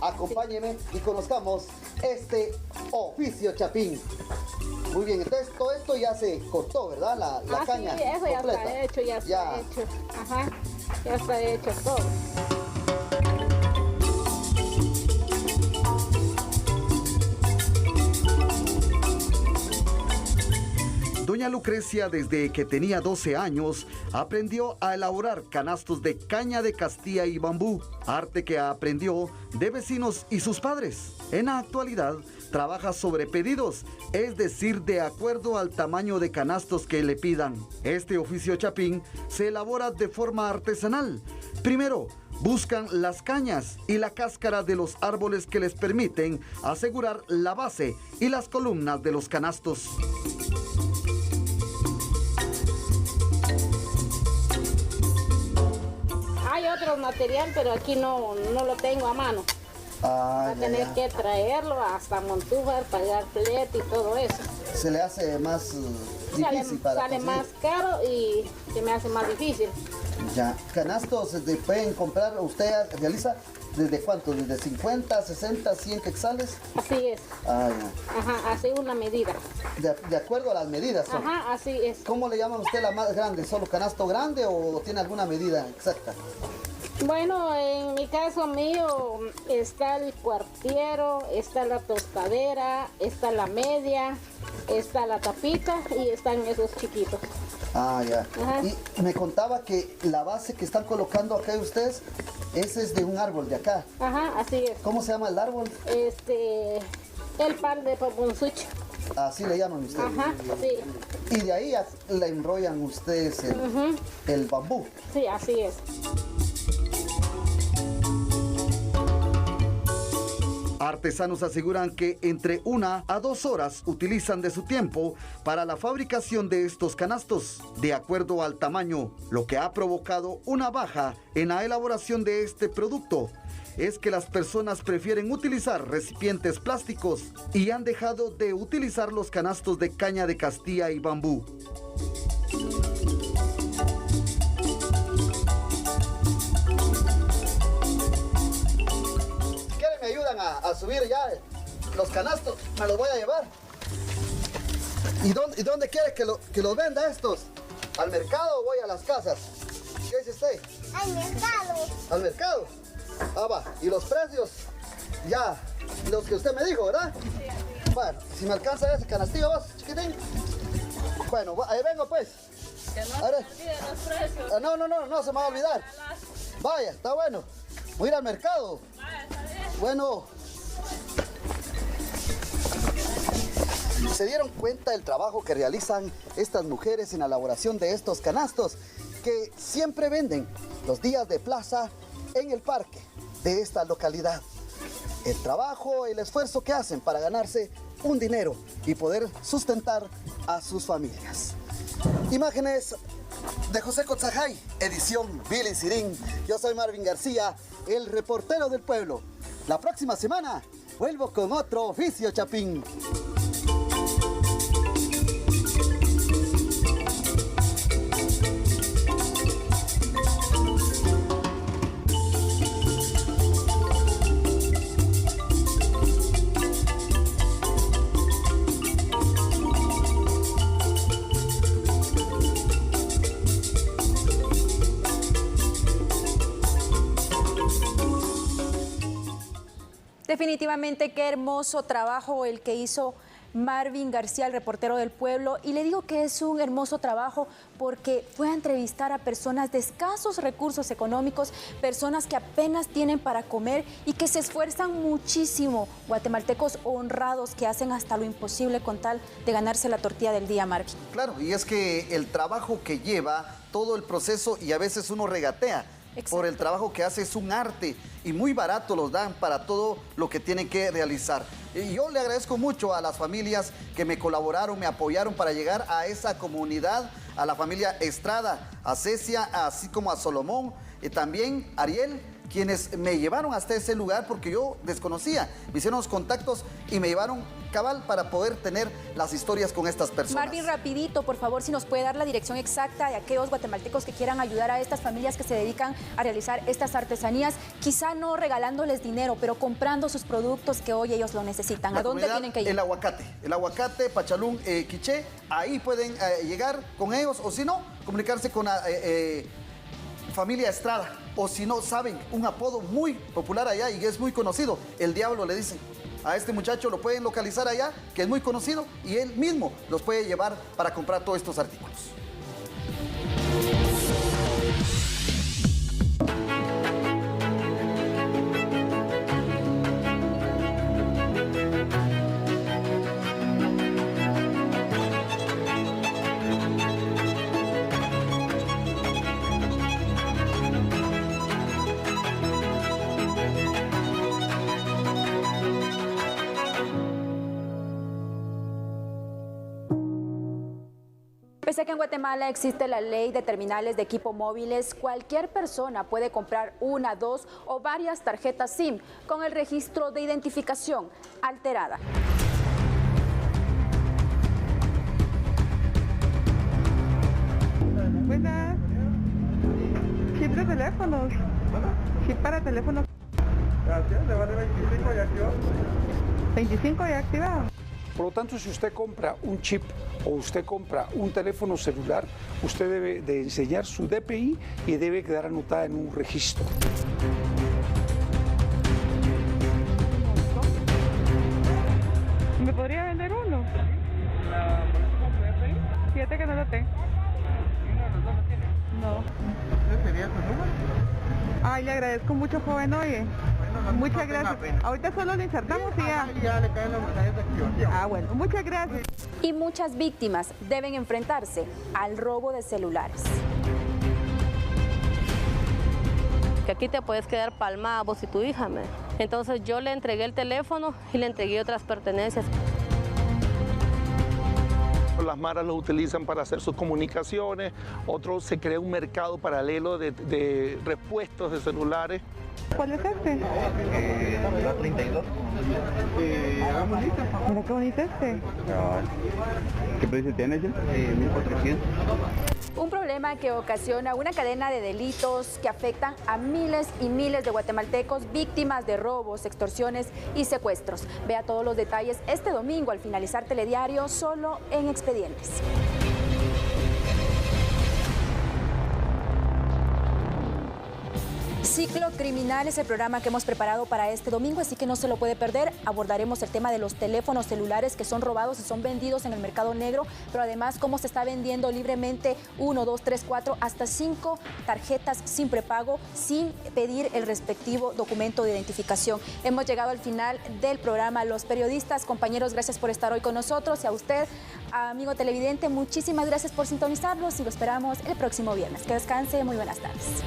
Acompáñeme y conozcamos este oficio chapín. Muy bien, entonces todo esto ya se cortó, ¿verdad? La caña. Sí, eso ya completa. está hecho, ya está hecho. Ajá, ya está hecho todo. Doña Lucrecia, desde que tenía 12 años, aprendió a elaborar canastos de caña de Castilla y bambú, arte que aprendió de vecinos y sus padres. En la actualidad, trabaja sobre pedidos, es decir, de acuerdo al tamaño de canastos que le pidan. Este oficio chapín se elabora de forma artesanal. Primero, Buscan las cañas y la cáscara de los árboles que les permiten asegurar la base y las columnas de los canastos. Hay otro material, pero aquí no lo tengo a mano. Va a tener que traerlo hasta Montúfar, pagar flete y todo eso. Se le hace más difícil para sale conseguir. más caro y se me hace más difícil. Ya, canastos pueden comprar, usted realiza ¿desde cuánto? ¿Desde 50, 60, 100 quetzales? Así es. Ah, ya. Ajá, así una medida. De acuerdo a las medidas. ¿no? Ajá, así es. ¿Cómo le llaman usted la más grande? ¿Solo canasto grande o tiene alguna medida exacta? Bueno, en mi caso mío está el cuartiero, está la tostadera, está la media, está la tapita y están esos chiquitos. Ah, ya. Ajá. Y me contaba que la base que están colocando acá ustedes, ese es de un árbol de acá. Ajá, así es. ¿Cómo se llama el árbol? El pan de papunsucho. Así le llaman ustedes. Ajá, sí. Y de ahí le enrollan ustedes el bambú. Sí, así es. Artesanos aseguran que entre 1 a 2 horas utilizan de su tiempo para la fabricación de estos canastos, de acuerdo al tamaño, lo que ha provocado una baja en la elaboración de este producto. Es que las personas prefieren utilizar recipientes plásticos y han dejado de utilizar los canastos de caña de Castilla y bambú. Me ayudan a subir ya los canastos, me los voy a llevar. ¿Y dónde quiere que los venda estos? ¿Al mercado o voy a las casas? ¿Qué dice usted? Al mercado. ¿Al mercado? Ah, va. ¿Y los precios? Ya, los que usted me dijo, ¿verdad? Sí. Bueno, si me alcanza ese canastillo vos, chiquitín. Bueno, ahí vengo pues. Que no se olviden los precios. No se me va a olvidar. Vaya, está bueno. Voy a ir al mercado. Bueno, ¿se dieron cuenta del trabajo que realizan estas mujeres en la elaboración de estos canastos que siempre venden los días de plaza en el parque de esta localidad? El trabajo, el esfuerzo que hacen para ganarse un dinero y poder sustentar a sus familias. Imágenes de José Cotzajay, edición Billy Sirín. Yo soy Marvin García, el reportero del pueblo. La próxima semana vuelvo con otro oficio chapín. Definitivamente qué hermoso trabajo el que hizo Marvin García, el reportero del pueblo, y le digo que es un hermoso trabajo porque fue a entrevistar a personas de escasos recursos económicos, personas que apenas tienen para comer y que se esfuerzan muchísimo, guatemaltecos honrados que hacen hasta lo imposible con tal de ganarse la tortilla del día, Marvin. Claro, y es que el trabajo que lleva, todo el proceso, y a veces uno regatea. Exacto. Por el trabajo que hace, es un arte y muy barato los dan para todo lo que tienen que realizar. Y yo le agradezco mucho a las familias que me colaboraron, me apoyaron para llegar a esa comunidad, a la familia Estrada, a Cecia, así como a Solomón, y también Ariel, quienes me llevaron hasta ese lugar porque yo desconocía. Me hicieron los contactos y me llevaron cabal para poder tener las historias con estas personas. Marvin, rapidito, por favor, si nos puede dar la dirección exacta de aquellos guatemaltecos que quieran ayudar a estas familias que se dedican a realizar estas artesanías, quizá no regalándoles dinero, pero comprando sus productos que hoy ellos lo necesitan. ¿A dónde tienen que ir? El aguacate, Pachalún, Quiché, ahí pueden llegar con ellos, o si no, comunicarse con la familia Estrada, o si no, saben, un apodo muy popular allá y es muy conocido, el Diablo le dicen. A este muchacho lo pueden localizar allá, que es muy conocido, y él mismo los puede llevar para comprar todos estos artículos. Dice que en Guatemala existe la ley de terminales de equipo móviles. Cualquier persona puede comprar una, dos o varias tarjetas SIM con el registro de identificación alterada. Buenas. Chip de teléfonos. Chip para teléfonos. Gracias, le vale 25 y activado. 25 y activado. Por lo tanto, si usted compra un chip o usted compra un teléfono celular, usted debe de enseñar su DPI y debe quedar anotada en un registro. ¿Me podría vender uno? Fíjate que no lo tengo. No. ¿Ese sería su número? Ay, le agradezco mucho, joven, oye. Bueno, muchas gracias. Ahorita solo lo insertamos y ya. Ya le caen los mensajes de activación. Ah, bueno, muchas gracias. Y muchas víctimas deben enfrentarse al robo de celulares. Que aquí te puedes quedar palmada vos y tu hija, ¿me? Entonces yo le entregué el teléfono y le entregué otras pertenencias. Las maras los utilizan para hacer sus comunicaciones, otros se crea un mercado paralelo de repuestos de celulares. ¿Cuál es este? La 32. Mira qué bonito este. ¿Qué precio tiene ese? 1400. Un problema que ocasiona una cadena de delitos que afectan a miles y miles de guatemaltecos víctimas de robos, extorsiones y secuestros. Vea todos los detalles este domingo al finalizar Telediario, solo en Expedientes. Ciclo Criminal es el programa que hemos preparado para este domingo, así que no se lo puede perder. Abordaremos el tema de los teléfonos celulares que son robados y son vendidos en el mercado negro, pero además cómo se está vendiendo libremente 1, 2, 3, 4, hasta 5 tarjetas sin prepago, sin pedir el respectivo documento de identificación. Hemos llegado al final del programa. Los periodistas, compañeros, gracias por estar hoy con nosotros. Y a usted, amigo televidente, muchísimas gracias por sintonizarnos y lo esperamos el próximo viernes. Que descanse, muy buenas tardes.